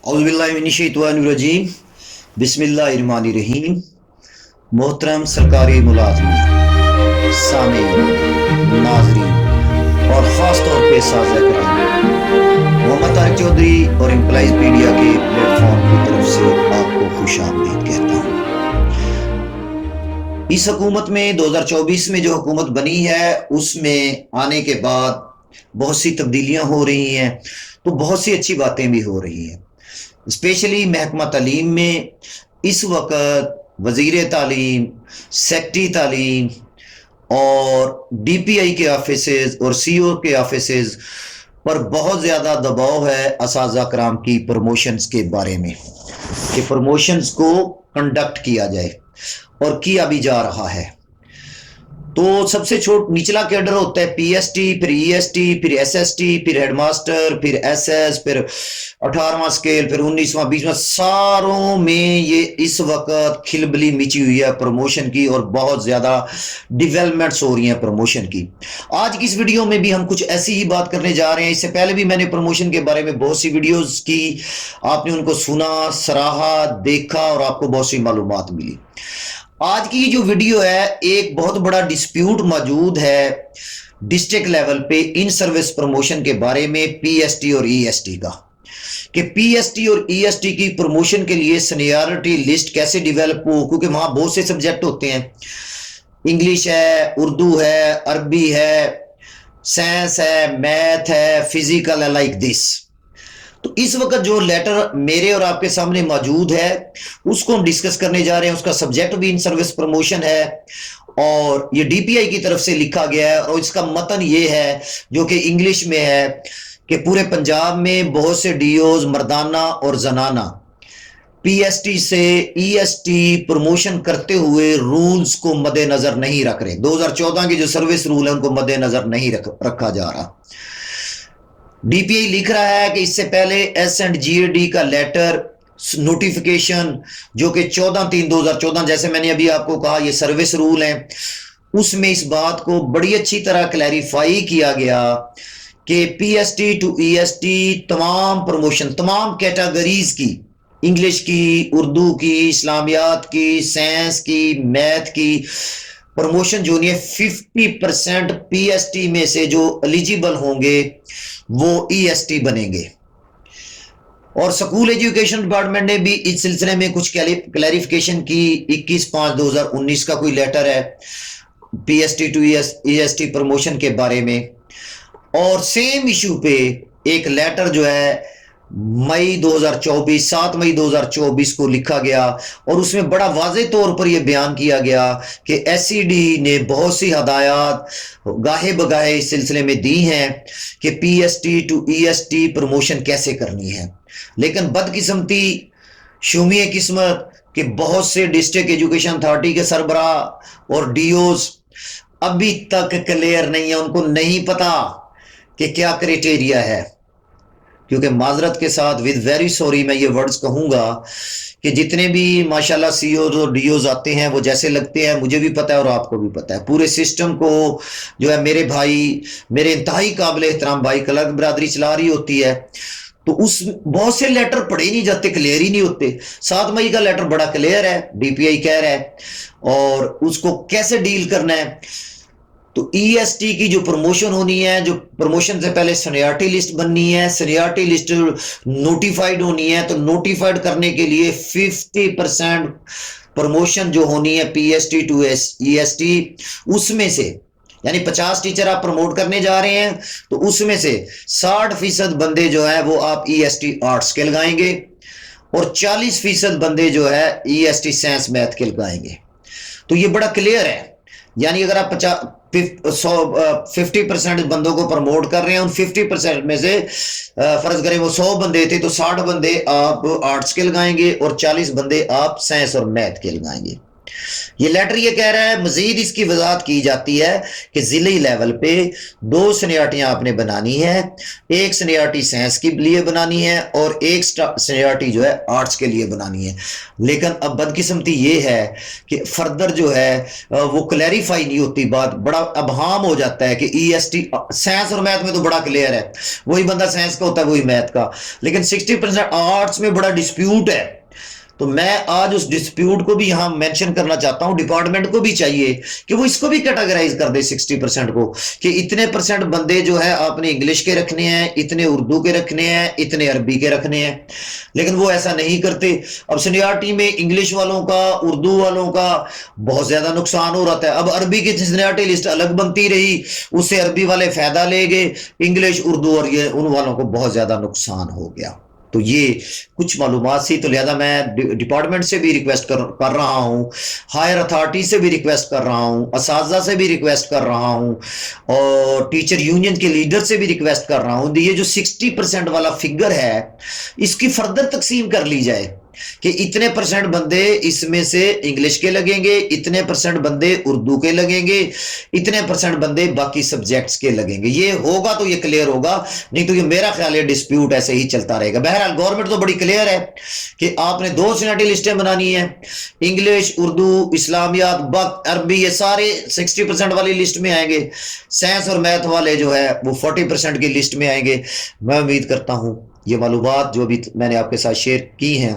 औज़ुबिल्लाहिमिनश्शैतानिर्रजीम बिस्मिल्लाहिर्रहमानिर्रहीम। मोहतरम सरकारी मुलाज़मीन, सामीन, नाज़रीन और ख़ास तौर पे साज़ा कराम, मोहम्मद तारिक चौधरी और एम्प्लॉइज़ मीडिया के प्लेटफॉर्म की तरफ से आपको खुशामदीद कहता हूँ। इस हुकूमत में 2024 में जो हुकूमत बनी है उसमें आने के बाद बहुत सी तब्दीलियां हो रही हैं, तो बहुत सी अच्छी बातें भी हो रही हैं। स्पेशली महकमा तालीम में इस वक्त वज़ीर तालीम, सेक्रेटरी तालीम और DPI के ऑफिसेज और CO के ऑफिसेज पर बहुत ज़्यादा दबाव है असातिज़ा कराम की प्रमोशंस के बारे में कि प्रमोशंस को कंडक्ट किया जाए और किया भी जा रहा है। तो सबसे निचला कैडर होता है PST, फिर EST, फिर SST, फिर हेडमास्टर, फिर SS, फिर 18वां स्केल, फिर 19वां, 20वां, सारों में ये इस वक्त खिलबली मची हुई है प्रमोशन की और बहुत ज्यादा डेवलपमेंट्स हो रही हैं प्रमोशन की। आज की इस वीडियो में भी हम कुछ ऐसी ही बात करने जा रहे हैं। इससे पहले भी मैंने प्रमोशन के बारे में बहुत सी वीडियोस की, आपने उनको सुना, सराहा, देखा और आपको बहुत सी मालूमात मिली। आज की जो वीडियो है, एक बहुत बड़ा डिस्प्यूट मौजूद है डिस्ट्रिक्ट लेवल पे इन सर्विस प्रमोशन के बारे में PST और EST का, कि PST और EST की प्रमोशन के लिए सीनियरिटी लिस्ट कैसे डेवलप हो, क्योंकि वहां बहुत से सब्जेक्ट होते हैं। इंग्लिश है, उर्दू है, अरबी है, साइंस है, मैथ है, फिजिकल है, लाइक दिस। तो इस वक्त जो लेटर मेरे और आपके सामने मौजूद है उसको हम डिस्कस करने जा रहे हैं। उसका सब्जेक्ट भी इन सर्विस प्रमोशन है और ये DPI की तरफ से लिखा गया है और इसका मतन ये है जो कि इंग्लिश में है कि पूरे पंजाब में बहुत से DOs मर्दाना और जनाना PST से EST प्रमोशन करते हुए रूल्स को मद्देनजर नहीं रख रहे। 2014 के जो सर्विस रूल है उनको मद्देनजर नहीं रखा जा रहा। DPI लिख रहा है कि इससे पहले S&GAD का लेटर नोटिफिकेशन जो कि 14/3/2014, जैसे मैंने अभी आपको कहा ये सर्विस रूल है, उसमें इस बात को बड़ी अच्छी तरह क्लैरिफाई किया गया कि PST टू EST तमाम प्रमोशन, तमाम कैटेगरीज की, इंग्लिश की, उर्दू की, इस्लामियात की, साइंस की, मैथ की प्रमोशन जो नहीं है, 50% PST में से जो एलिजिबल होंगे वो EST बनेंगे। और स्कूल एजुकेशन डिपार्टमेंट ने भी इस सिलसिले में कुछ क्लैरिफिकेशन की। 21/5/2019 का कोई लेटर है PST टू EST प्रमोशन के बारे में, और सेम इशू पे एक लेटर जो है 7 मई 2024 को लिखा गया और उसमें बड़ा वाज़ेह तौर पर यह बयान किया गया कि SED ने बहुत सी हदायत गाहे बगाहे इस सिलसिले में दी हैं कि PST टू EST प्रमोशन कैसे करनी है। लेकिन बदकिस्मती, शुमिए किस्मत कि बहुत से डिस्ट्रिक्ट एजुकेशन अथॉरिटी के सरबराह और DOs अभी तक क्लियर नहीं है, उनको नहीं पता कि क्या क्राइटेरिया है। क्योंकि माजरत के साथ, विद वेरी सॉरी, मैं ये वर्ड्स कहूंगा कि जितने भी माशाल्लाह CEOs और DOs आते हैं वो जैसे लगते हैं, मुझे भी पता है और आपको भी पता है। पूरे सिस्टम को जो है मेरे भाई, मेरे इंतहाई काबिल एहतराम भाई क्लर्क बरादरी चला रही होती है, तो उस बहुत से लेटर पढ़े नहीं जाते, क्लियर ही नहीं होते। 7 मई का लेटर बड़ा क्लियर है, DPI कह रहा है, और उसको कैसे डील करना है। तो EST की जो प्रमोशन होनी है, जो प्रमोशन से पहले सीनियरिटी लिस्ट बननी है, सीनियरिटी लिस्ट नोटिफाइड होनी है, तो नोटिफाइड करने के लिए 50% प्रमोशन जो होनी है PST टू EST, उसमें से यानी 50 टीचर आप प्रमोट करने जा रहे हैं तो उसमें से 60% बंदे जो है वो आप EST आर्ट्स के लगाएंगे और 40% बंदे जो है EST साइंस मैथ के लगाएंगे। तो ये बड़ा क्लियर है। यानी अगर आप 50% बंदों को प्रमोट कर रहे हैं, उन 50% में से फर्ज करें वो 100 बंदे थे तो 60 बंदे आप आर्ट्स के लगाएंगे और 40 बंदे आप साइंस और मैथ के लगाएंगे। یہ لیٹر یہ کہہ رہا ہے، مزید اس کی وضاحت کی جاتی ہے کہ ضلعی لیول پہ 2 سینیارٹیاں آپ نے بنانی ہے، ایک سینیارٹی سائنس کے لیے بنانی ہے اور ایک سینیارٹی جو ہے آرٹس کے لیے بنانی ہے۔ لیکن اب بدقسمتی یہ ہے کہ فردر جو ہے وہ کلیریفائی نہیں ہوتی بات، بڑا ابہام ہو جاتا ہے کہ ای ایس ٹی سائنس اور میتھ میں تو بڑا کلیئر ہے، وہی بندہ سائنس کا ہوتا ہے وہی میتھ کا، لیکن 60% آرٹس میں بڑا ڈسپیوٹ ہے۔ تو میں آج اس ڈسپیوٹ کو بھی یہاں مینشن کرنا چاہتا ہوں، ڈپارٹمنٹ کو بھی چاہیے کہ وہ اس کو بھی کیٹاگرائز کر دے 60% کو، کہ اتنے پرسنٹ بندے جو ہے آپ نے انگلش کے رکھنے ہیں، اتنے اردو کے رکھنے ہیں، اتنے عربی کے رکھنے ہیں، لیکن وہ ایسا نہیں کرتے۔ اب سینیارٹی میں انگلش والوں کا، اردو والوں کا بہت زیادہ نقصان ہو رہا ہے، اب عربی کی سینیارٹی لسٹ الگ بنتی رہی، اس سے عربی والے فائدہ لے گئے، انگلش اردو اور یہ ان والوں کو بہت زیادہ نقصان ہو گیا۔ تو یہ کچھ معلومات سی، تو لہذا میں ڈپارٹمنٹ سے بھی ریکویسٹ کر رہا ہوں، ہائر اتھارٹی سے بھی ریکویسٹ کر رہا ہوں، اساتذہ سے بھی ریکویسٹ کر رہا ہوں، اور ٹیچر یونین کے لیڈر سے بھی ریکویسٹ کر رہا ہوں، یہ جو 60% والا فگر ہے اس کی فردر تقسیم کر لی جائے کہ اتنے پرسنٹ بندے اس میں سے انگلش کے لگیں گے، اتنے پرسنٹ بندے اردو کے لگیں گے، اتنے پرسنٹ بندے باقی سبجیکٹس کے لگیں گے۔ یہ ہوگا تو یہ کلیئر ہوگا، نہیں تو یہ میرا خیال ہے ڈسپیوٹ ایسے ہی چلتا رہے گا۔ بہرحال گورنمنٹ تو بڑی کلیئر ہے کہ آپ نے 2 سینیارٹی لسٹیں بنانی ہیں، انگلش، اردو، اسلامیات، عربی، یہ سارے 60% والی لسٹ میں آئیں گے، سائنس اور میتھ والے جو ہے وہ 40% کی لسٹ میں آئیں گے۔ میں امید کرتا ہوں یہ معلومات جو بھی میں نے آپ کے ساتھ شیئر کی ہیں